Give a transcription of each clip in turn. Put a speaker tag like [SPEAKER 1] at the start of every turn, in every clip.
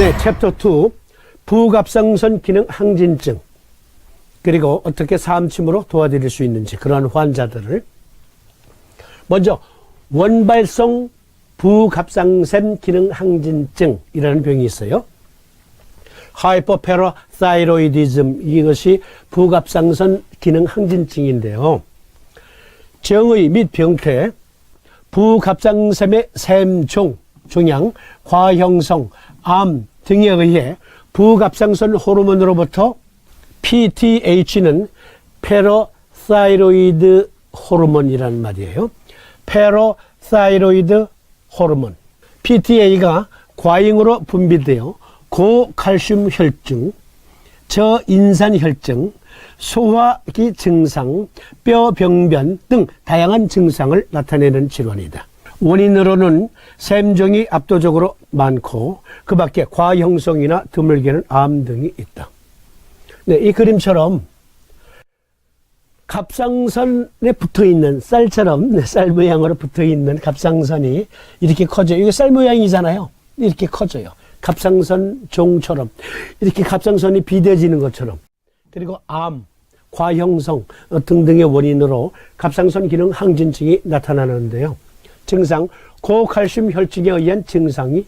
[SPEAKER 1] 네, 챕터 2 부갑상선 기능 항진증, 그리고 어떻게 사암침으로 도와드릴 수 있는지, 그러한 환자들을. 먼저 원발성 부갑상선 기능 항진증이라는 병이 있어요. 하이퍼패라사이로이디즘, 이것이 부갑상선 기능 항진증인데요. 정의 및 병태, 부갑상선의 샘종, 종양, 과형성, 암 등에 의해 부갑상선 호르몬으로부터 PTH는 패러사이로이드 호르몬이라는 말이에요. 패러사이로이드 호르몬. PTA가 과잉으로 분비되어 고칼슘 혈증, 저인산 혈증, 소화기 증상, 뼈병변 등 다양한 증상을 나타내는 질환이다. 원인으로는 샘종이 압도적으로 많고 그 밖에 과형성이나 드물게는 암 등이 있다. 네, 이 그림처럼 갑상선에 붙어있는 쌀처럼, 쌀 모양으로 붙어있는 갑상선이 이렇게 커져요. 이게 쌀 모양이잖아요. 이렇게 커져요. 갑상선 종처럼 이렇게 갑상선이 비대해지는 것처럼. 그리고 암, 과형성 등등의 원인으로 갑상선 기능 항진증이 나타나는데요. 증상, 고칼슘 혈증에 의한 증상이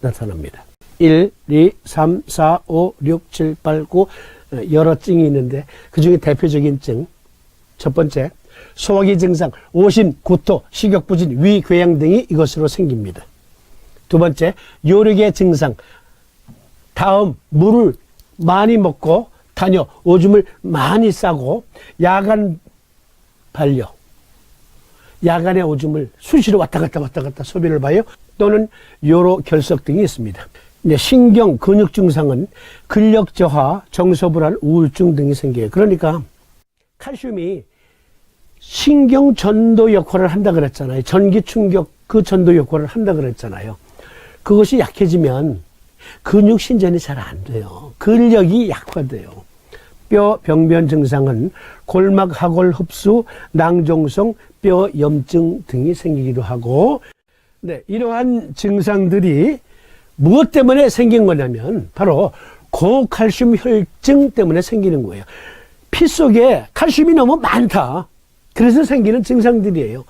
[SPEAKER 1] 나타납니다. 1, 2, 3, 4, 5, 6, 7, 8, 9 여러 증이 있는데 그 중에 대표적인 증, 첫 번째, 소화기 증상, 오심, 구토, 식욕부진, 위궤양 등이 이것으로 생깁니다. 두 번째, 요령의 증상, 다음 물을 많이 먹고 다녀 오줌을 많이 싸고 야간 반려, 야간에 오줌을 수시로 왔다 갔다 소변을 봐요. 또는 요로 결석 등이 있습니다. 신경 근육 증상은 근력 저하, 정서불안, 우울증 등이 생겨요. 그러니까 칼슘이 신경 전도 역할을 한다 그랬잖아요. 전기 충격 그 전도 역할을 한다 그랬잖아요. 그것이 약해지면 근육 신전이 잘 안 돼요. 근력이 약화돼요. 뼈 병변 증상은 골막 하골 흡수, 낭종성, 뼈 염증 등이 생기기도 하고, 네, 이러한 증상들이 무엇 때문에 생긴 거냐면 바로 고칼슘 혈증 때문에 생기는 거예요. 피 속에 칼슘이 너무 많다. 그래서 생기는 증상들이에요.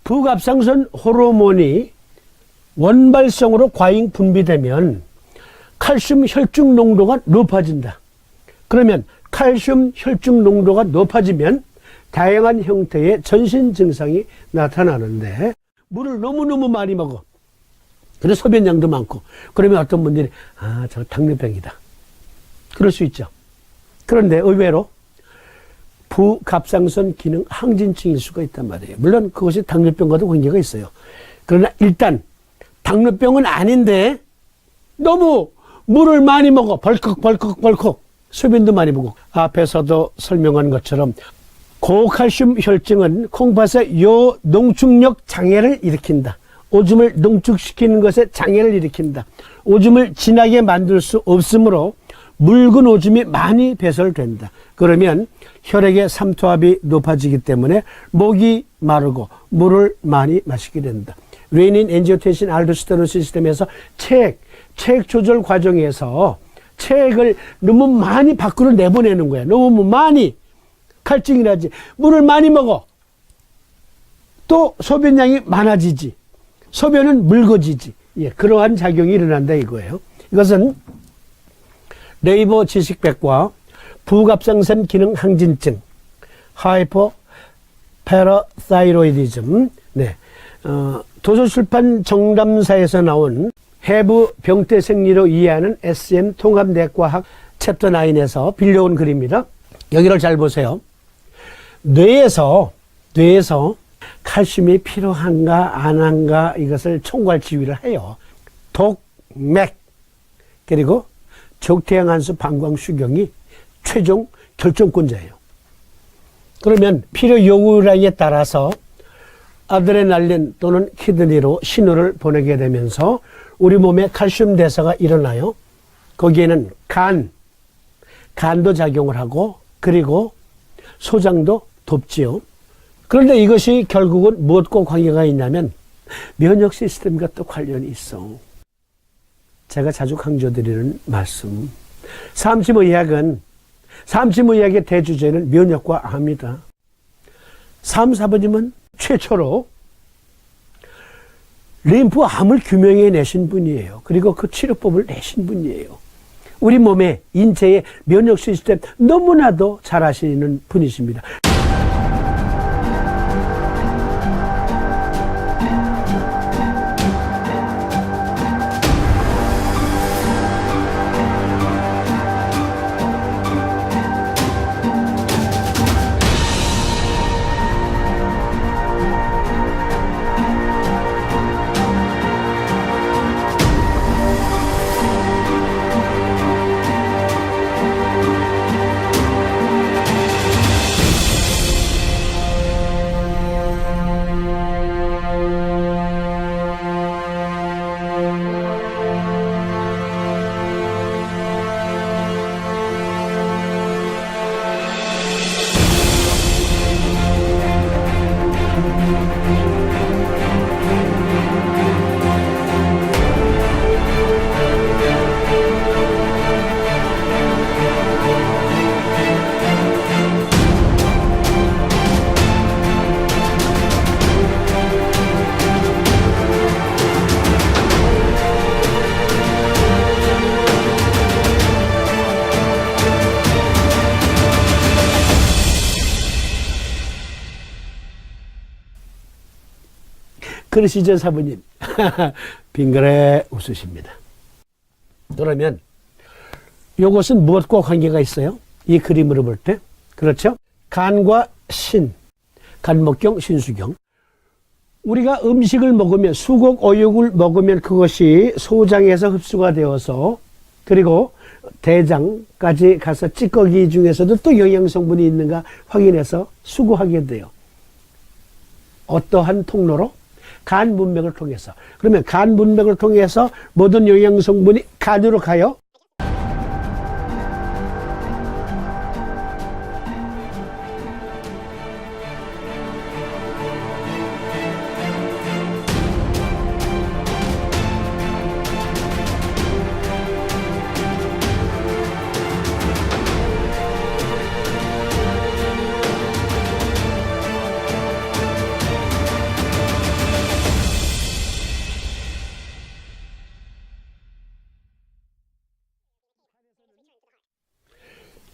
[SPEAKER 1] 부갑상선 호르몬이 원발성으로 과잉 분비되면 칼슘 혈중 농도가 높아진다. 그러면 칼슘 혈중 농도가 높아지면 다양한 형태의 전신 증상이 나타나는데, 물을 너무너무 많이 먹어. 그래서 소변량도 많고. 그러면 어떤 분들이 저 당뇨병이다. 그럴 수 있죠. 그런데 의외로 부갑상선 기능 항진증일 수가 있단 말이에요. 물론 그것이 당뇨병과도 관계가 있어요. 그러나 일단 당뇨병은 아닌데 너무 물을 많이 먹어. 벌컥 소변도 많이 먹고. 앞에서도 설명한 것처럼 고칼슘 혈증은 콩팥의 요 농축력 장애를 일으킨다. 오줌을 농축시키는 것에 장애를 일으킨다. 오줌을 진하게 만들 수 없으므로 묽은 오줌이 많이 배설된다. 그러면 혈액의 삼투압이 높아지기 때문에 목이 마르고 물을 많이 마시게 된다. 레닌, 엔지오텐신, 알도스테론 시스템에서 체액 조절 과정에서 체액을 너무 많이 밖으로 내보내는 거야. 너무 많이. 칼증이라지. 물을 많이 먹어. 또 소변량이 많아지지. 소변은 묽어지지. 예, 그러한 작용이 일어난다 이거예요. 이것은 네이버 지식백과 부갑상선 기능 항진증, 하이퍼 패러사이로이디즘, 네, 도서출판 정담사에서 나온 해부 병태 생리로 이해하는 SM 통합내과학 챕터 9에서 빌려온 글입니다. 여기를 잘 보세요. 뇌에서 칼슘이 필요한가 안 한가 이것을 총괄 지휘를 해요. 독, 맥, 그리고 적태양한수 방광수경이 최종 결정권자예요. 그러면 필요 요구량에 따라서 아드레날린 또는 키드니로 신호를 보내게 되면서 우리 몸에 칼슘 대사가 일어나요. 거기에는 간도 작용을 하고, 그리고 소장도 돕지요. 그런데 이것이 결국은 무엇과 관계가 있냐면 면역 시스템과 또 관련이 있어. 제가 자주 강조드리는 말씀. 삼심의학은, 삼심의학의 대주제는 면역과 암이다. 삼사부님은 최초로 림프암을 규명해 내신 분이에요. 그리고 그 치료법을 내신 분이에요. 우리 몸의 인체의 면역 시스템 너무나도 잘 아시는 분이십니다. 그러시죠, 사부님? 빙그레 웃으십니다. 그러면 이것은 무엇과 관계가 있어요? 이 그림으로 볼 때. 그렇죠? 간과 신, 간목경, 신수경. 우리가 음식을 먹으면, 수곡 어육을 먹으면 그것이 소장에서 흡수가 되어서, 그리고 대장까지 가서 찌꺼기 중에서도 또 영양성분이 있는가 확인해서 수거하게 돼요. 어떠한 통로로? 간 문맥을 통해서. 그러면 간 문맥을 통해서 모든 영양성분이 간으로 가요.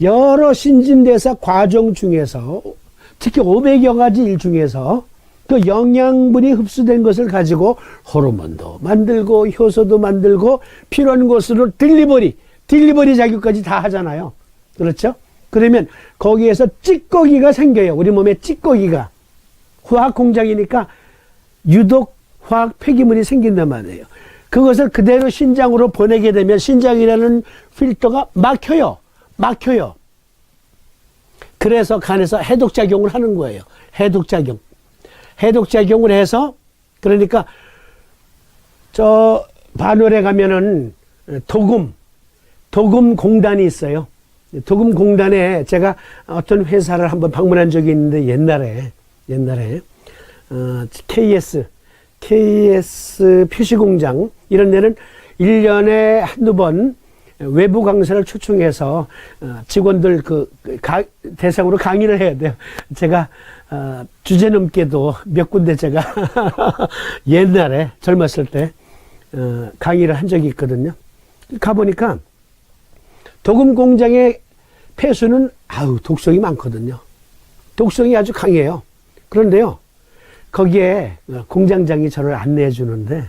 [SPEAKER 1] 여러 신진대사 과정 중에서, 특히 500여 가지 일 중에서 그 영양분이 흡수된 것을 가지고 호르몬도 만들고 효소도 만들고 필요한 곳으로 딜리버리 작용까지 다 하잖아요. 그렇죠? 그러면 거기에서 찌꺼기가 생겨요. 우리 몸에 찌꺼기가. 화학 공장이니까 유독 화학 폐기물이 생긴단 말이에요. 그것을 그대로 신장으로 보내게 되면 신장이라는 필터가 막혀요. 그래서 간에서 해독작용을 하는 거예요. 해독작용을 해서, 그러니까 저 반월에 가면은 도금 공단이 있어요. 도금 공단에 제가 어떤 회사를 한번 방문한 적이 있는데, 옛날에 KS 표시공장 이런 데는 1년에 한두 번 외부 강사를 초청해서 직원들 대상으로 강의를 해야 돼요. 제가 주제넘게도 몇 군데 제가 옛날에 젊었을 때 강의를 한 적이 있거든요. 가보니까 도금 공장의 폐수는 독성이 많거든요. 독성이 아주 강해요. 그런데요, 거기에 공장장이 저를 안내해 주는데,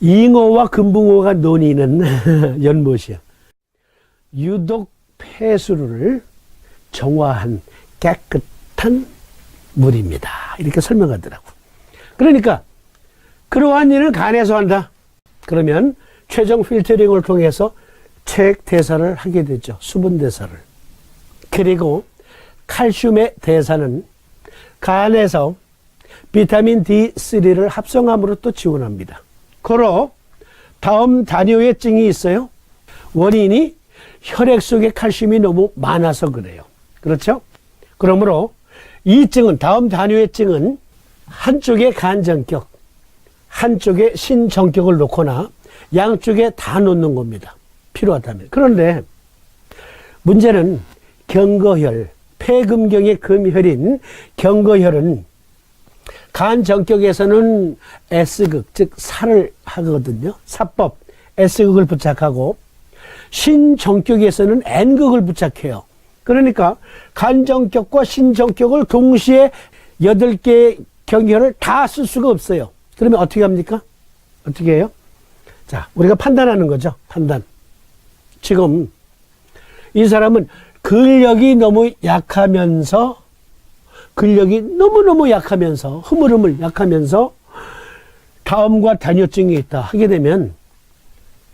[SPEAKER 1] 잉어와 금붕어가 논의는 연못이야. 유독 폐수를 정화한 깨끗한 물입니다. 이렇게 설명하더라고. 그러니까 그러한 일을 간에서 한다. 그러면 최종 필터링을 통해서 체액 대사를 하게 되죠. 수분 대사를. 그리고 칼슘의 대사는 간에서 비타민 D3를 합성함으로 또 지원합니다. 고로 다음 단뇨회증이 있어요. 원인이 혈액 속에 칼슘이 너무 많아서 그래요. 그렇죠? 그러므로 이 증은, 다음 단뇨회증은 한쪽에 간정격, 한쪽에 신정격을 놓거나 양쪽에 다 놓는 겁니다. 필요하다면. 그런데 문제는 경거혈, 폐금경의 금혈인 경거혈은 간 정격에서는 S극, 즉 살을 하거든요. 사법, S극을 부착하고 신정격에서는 N극을 부착해요. 그러니까 간정격과 신정격을 동시에 8개의 경혈을 다 쓸 수가 없어요. 그러면 어떻게 합니까? 어떻게 해요? 자, 우리가 판단하는 거죠. 판단. 지금 이 사람은 근력이 너무 약하면서 너무너무 약하면서 흐물흐물 약하면서 다음과 단요증이 있다 하게 되면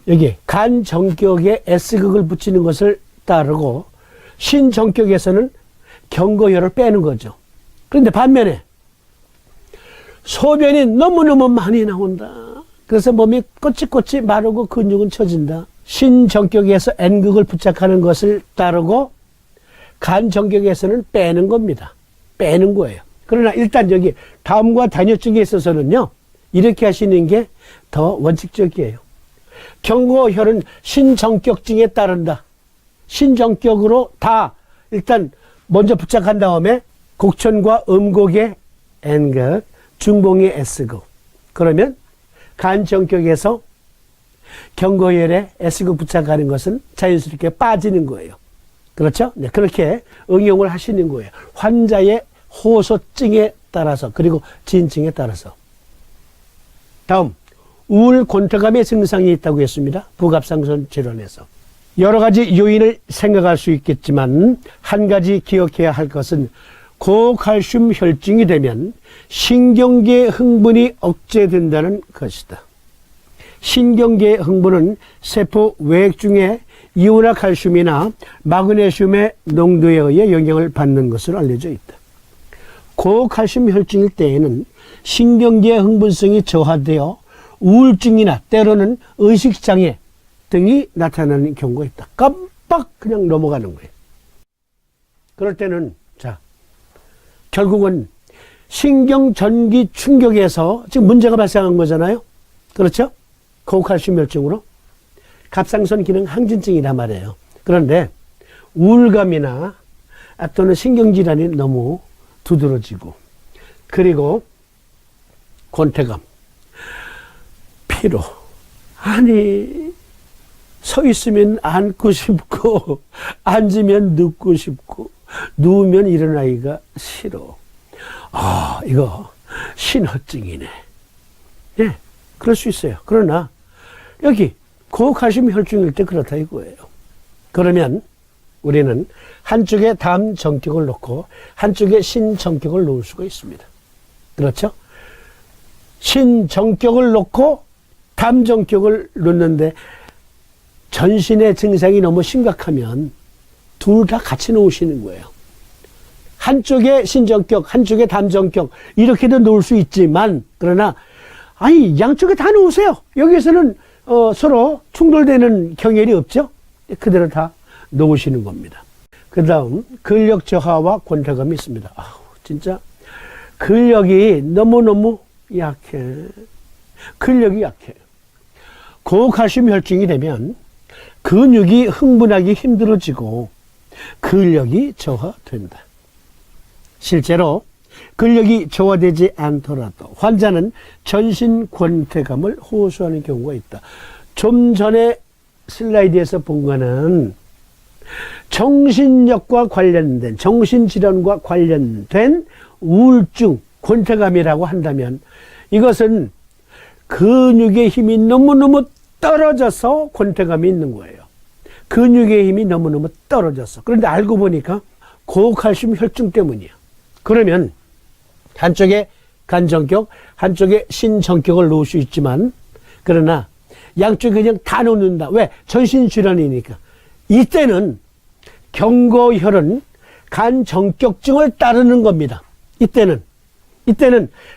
[SPEAKER 1] 여기 간정격에 S극을 붙이는 것을 따르고 신정격에서는 경거혈을 빼는 거죠. 그런데 반면에 소변이 너무너무 많이 나온다. 그래서 몸이 꼬치꼬치 마르고 근육은 처진다. 신정격에서 N극을 부착하는 것을 따르고 간정격에서는 빼는 겁니다. 빼는 거예요. 그러나 일단 여기 다음과 단요증에 있어서는요, 이렇게 하시는 게 더 원칙적이에요. 경거혈은 신정격증에 따른다. 신정격으로 다 일단 먼저 부착한 다음에 곡천과 음곡의 N극, 중봉의 S극. 그러면 간정격에서 경거혈에 S극 부착하는 것은 자연스럽게 빠지는 거예요. 그렇죠? 네, 그렇게 응용을 하시는 거예요. 환자의 호소증에 따라서, 그리고 진증에 따라서. 다음, 우울 곤태감의 증상이 있다고 했습니다. 부갑상선 질환에서. 여러 가지 요인을 생각할 수 있겠지만 한 가지 기억해야 할 것은 고칼슘 혈증이 되면 신경계 흥분이 억제된다는 것이다. 신경계 흥분은 세포 외액 중에 이오나칼슘이나 마그네슘의 농도에 의해 영향을 받는 것으로 알려져 있다. 고칼슘 혈증일 때에는 신경계 흥분성이 저하되어 우울증이나 때로는 의식장애 등이 나타나는 경우가 있다. 깜빡 그냥 넘어가는 거예요. 그럴 때는 자, 결국은 신경전기 충격에서 지금 문제가 발생한 거잖아요. 그렇죠? 고칼슘 혈증으로 갑상선 기능 항진증이란 말이에요. 그런데 우울감이나 또는 신경질환이 너무 두드러지고, 그리고 곤태감, 피로, 아니 서 있으면 앉고 싶고 앉으면 눕고 싶고 누우면 일어나기가 싫어. 아, 이거 신허증이네. 예, 그럴 수 있어요. 그러나 여기 고칼슘 혈증일 때 그렇다 이거예요. 그러면 우리는 한쪽에 담 정격을 놓고 한쪽에 신 정격을 놓을 수가 있습니다. 그렇죠? 신 정격을 놓고 담 정격을 놓는데 전신의 증상이 너무 심각하면 둘 다 같이 놓으시는 거예요. 한쪽에 신정격, 한쪽에 담정격 이렇게도 놓을 수 있지만, 그러나 아니 양쪽에 다 놓으세요. 여기에서는 서로 충돌되는 경혈이 없죠. 그대로 다 놓으시는 겁니다. 그 다음 근력 저하와 곤태감이 있습니다. 아우, 진짜 근력이 너무너무 약해. 근력이 약해. 고칼슘 혈증이 되면 근육이 흥분하기 힘들어지고 근력이 저하된다. 실제로 근력이 저하되지 않더라도 환자는 전신 곤태감을 호소하는 경우가 있다. 좀 전에 슬라이드에서 본 거는 정신력과 관련된, 정신질환과 관련된 우울증, 곤태감이라고 한다면 이것은 근육의 힘이 너무너무 떨어져서 곤태감이 있는 거예요. 근육의 힘이 너무너무 떨어져서. 그런데 알고 보니까 고칼슘 혈증 때문이야. 그러면 한쪽에 간정격, 한쪽에 신정격을 놓을 수 있지만, 그러나 양쪽에 그냥 다 놓는다. 왜? 전신질환이니까. 이때는 경거혈은 간정격증을 따르는 겁니다. 이때는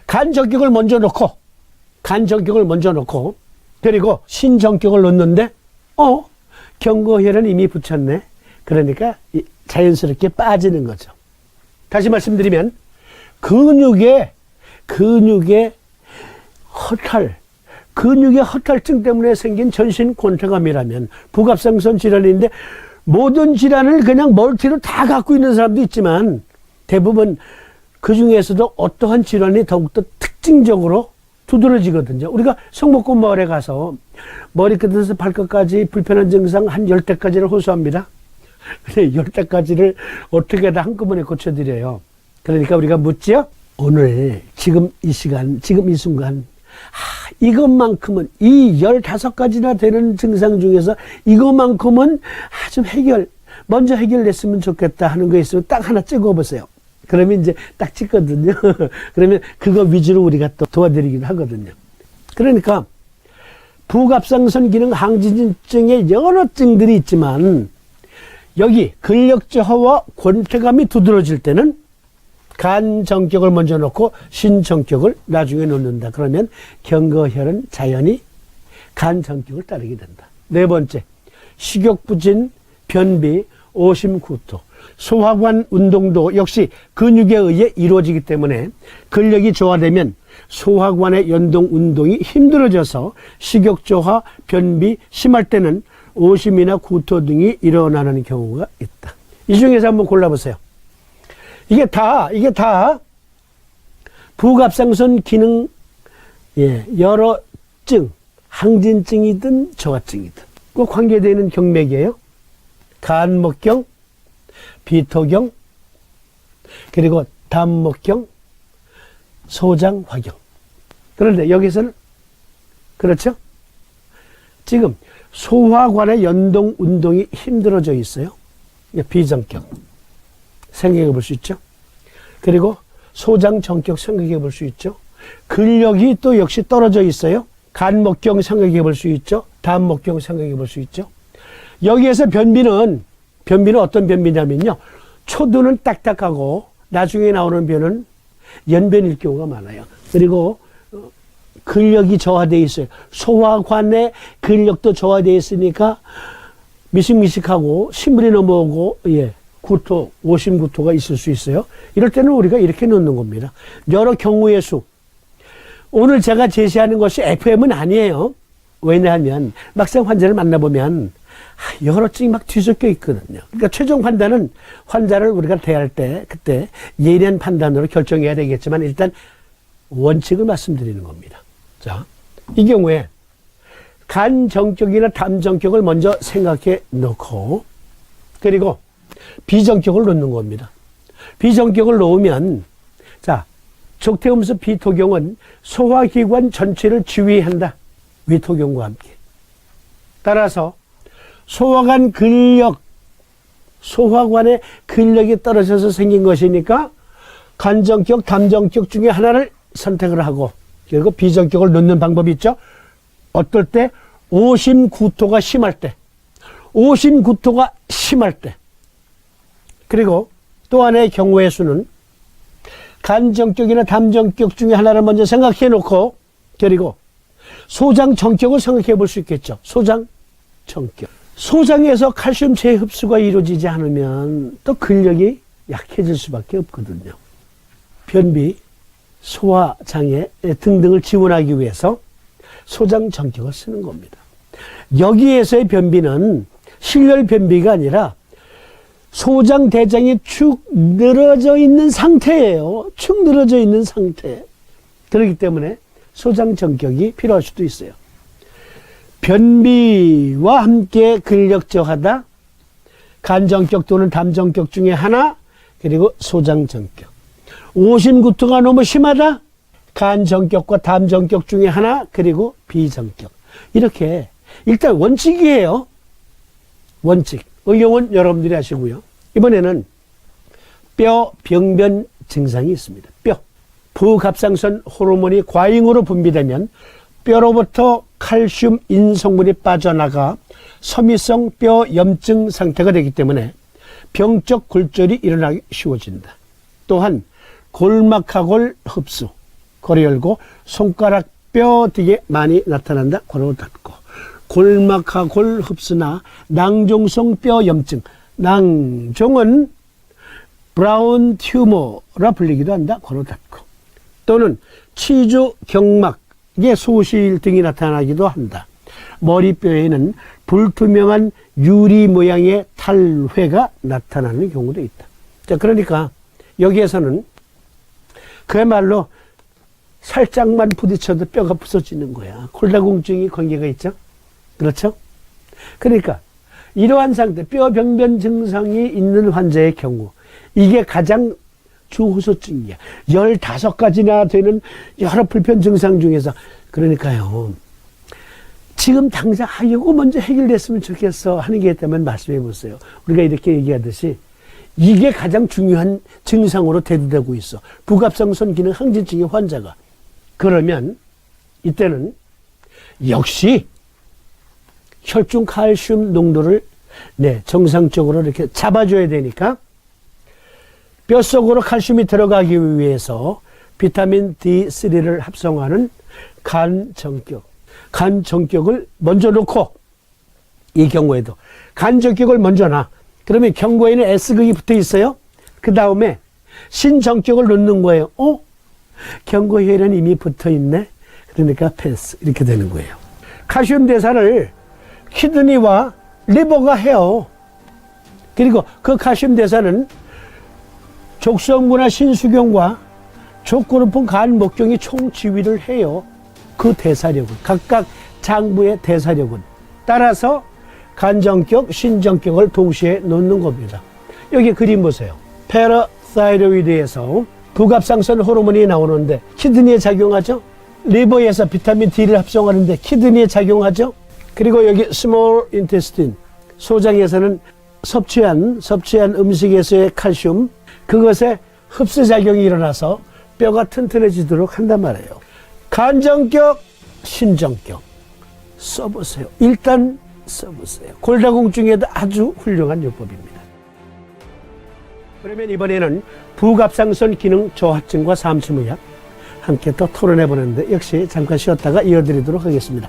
[SPEAKER 1] 간정격을 먼저 놓고, 그리고 신정격을 놓는데, 경거혈은 이미 붙였네. 그러니까 자연스럽게 빠지는 거죠. 다시 말씀드리면, 근육의 허탈, 근육의 허탈증 때문에 생긴 전신 권태감이라면 부갑상선 질환인데 모든 질환을 그냥 멀티로 다 갖고 있는 사람도 있지만 대부분 그 중에서도 어떠한 질환이 더욱더 특징적으로 두드러지거든요. 우리가 성목군 마을에 가서 머리끝에서 발끝까지 불편한 증상 한 10대까지를 호소합니다. 근데 10대까지를 어떻게 다 한꺼번에 고쳐드려요. 그러니까 우리가 묻지요? 오늘 지금 이 시간, 지금 이 순간 이것만큼은 이 15가지나 되는 증상 중에서 이것만큼은 좀 먼저 해결됐으면 좋겠다 하는 거 있으면 딱 하나 찍어보세요. 그러면 이제 딱 찍거든요. 그러면 그거 위주로 우리가 또 도와드리기도 하거든요. 그러니까 부갑상선 기능 항진증의 여러 증들이 있지만 여기 근력 저하와 권태감이 두드러질 때는 간 정격을 먼저 놓고 신정격을 나중에 놓는다. 그러면 경거혈은 자연히 간 정격을 따르게 된다. 네 번째, 식욕부진, 변비, 오심구토, 소화관 운동도 역시 근육에 의해 이루어지기 때문에 근력이 저하되면 소화관의 연동 운동이 힘들어져서 식욕저하, 변비, 심할 때는 오심이나 구토 등이 일어나는 경우가 있다. 이 중에서 한번 골라보세요. 이게 다 부갑상선 기능 여러 증, 항진증이든 저하증이든 꼭 관계되어 있는 경맥이에요. 간목경, 비토경, 그리고 담목경, 소장화경. 그런데 여기서는 그렇죠? 지금 소화관의 연동 운동이 힘들어져 있어요. 비정격 생각해 볼 수 있죠. 그리고 소장정격 생각해 볼 수 있죠. 근력이 또 역시 떨어져 있어요. 간목경 생각해 볼 수 있죠. 담목경 생각해 볼 수 있죠. 여기에서 변비는 어떤 변비냐면요. 초두는 딱딱하고 나중에 나오는 변은 연변일 경우가 많아요. 그리고 근력이 저하되어 있어요. 소화관의 근력도 저하되어 있으니까 미식미식하고 신물이 넘어오고 구토, 오심구토가 있을 수 있어요. 이럴 때는 우리가 이렇게 놓는 겁니다. 여러 경우의 수. 오늘 제가 제시하는 것이 FM은 아니에요. 왜냐하면 막상 환자를 만나보면 여러 증이 막 뒤섞여 있거든요. 그러니까 최종 판단은 환자를 우리가 대할 때 그때 예리한 판단으로 결정해야 되겠지만 일단 원칙을 말씀드리는 겁니다. 자, 이 경우에 간정격이나 담정격을 먼저 생각해 놓고 그리고 비정격을 놓는 겁니다. 비정격을 놓으면 자, 족태음수 비토경은 소화기관 전체를 지휘한다. 위토경과 함께. 따라서 소화관 근력, 소화관의 근력이 떨어져서 생긴 것이니까 간정격, 담정격 중에 하나를 선택을 하고 그리고 비정격을 놓는 방법이 있죠. 어떨 때? 오심구토가 심할 때. 오심구토가 심할 때. 그리고 또 하나의 경우의 수는 간정격이나 담정격 중에 하나를 먼저 생각해 놓고 그리고 소장정격을 생각해 볼 수 있겠죠. 소장정격. 소장에서 칼슘 재흡수가 이루어지지 않으면 또 근력이 약해질 수밖에 없거든요. 변비, 소화장애 등등을 지원하기 위해서 소장정격을 쓰는 겁니다. 여기에서의 변비는 실열 변비가 아니라 소장 대장이 축 늘어져 있는 상태예요. 축 늘어져 있는 상태. 그렇기 때문에 소장정격이 필요할 수도 있어요. 변비와 함께 근력 저하다, 간정격 또는 담정격 중에 하나, 그리고 소장정격. 오심구토가 너무 심하다, 간정격과 담정격 중에 하나, 그리고 비정격. 이렇게 일단 원칙이에요. 원칙. 응용은 여러분들이 하시고요. 이번에는 뼈 병변 증상이 있습니다. 뼈. 부갑상선 호르몬이 과잉으로 분비되면 뼈로부터 칼슘 인성물이 빠져나가 섬유성 뼈 염증 상태가 되기 때문에 병적 골절이 일어나기 쉬워진다. 또한 골막하골 흡수, 괄호 열고 손가락 뼈 등에 많이 나타난다. 괄호 닫고. 골막하골 흡수나 낭종성 뼈 염증. 낭종은 브라운 튜머라 불리기도 한다. 괄호 닫고. 또는 치주 경막 이게 소실 등이 나타나기도 한다. 머리뼈에는 불투명한 유리 모양의 탈회가 나타나는 경우도 있다. 자, 그러니까 여기에서는 그야말로 살짝만 부딪혀도 뼈가 부서지는 거야. 골다공증이 관계가 있죠? 그렇죠? 그러니까 이러한 상태, 뼈병변 증상이 있는 환자의 경우 이게 가장 주호소증이야. 15가지나 되는 여러 불편 증상 중에서. 그러니까요, 지금 당장 이거 먼저 해결됐으면 좋겠어 하는 게 있다면 말씀해 보세요. 우리가 이렇게 얘기하듯이 이게 가장 중요한 증상으로 대두되고 있어. 부갑상선 기능 항진증의 환자가. 그러면 이때는 역시 혈중 칼슘 농도를 정상적으로 이렇게 잡아줘야 되니까 뼛속으로 칼슘이 들어가기 위해서 비타민 D3를 합성하는 간정격을 먼저 놓고, 이 경우에도 간정격을 먼저 놔. 그러면 경고에는 S극이 붙어 있어요. 그 다음에 신정격을 넣는 거예요. 경고에는 이미 붙어 있네. 그러니까 패스. 이렇게 되는 거예요. 칼슘 대사를 키드니와 리버가 해요. 그리고 그 칼슘 대사는 족성구나 신수경과 족구르폰 간 목경이 총지휘를 해요. 그 대사력은, 각각 장부의 대사력은. 따라서 간정격, 신정격을 동시에 놓는 겁니다. 여기 그림 보세요. 패러사이로이드에서 부갑상선 호르몬이 나오는데 키드니에 작용하죠. 리버에서 비타민 D를 합성하는데 키드니에 작용하죠. 그리고 여기 스몰 인테스틴, 소장에서는 섭취한 음식에서의 칼슘, 그것에 흡수작용이 일어나서 뼈가 튼튼해지도록 한단 말이에요. 간정격, 신정격 써보세요. 일단 써보세요. 골다공증에도 아주 훌륭한 요법입니다. 그러면 이번에는 부갑상선 기능 저하증과 삼수무약 함께 또 토론해 보는데 역시 잠깐 쉬었다가 이어드리도록 하겠습니다.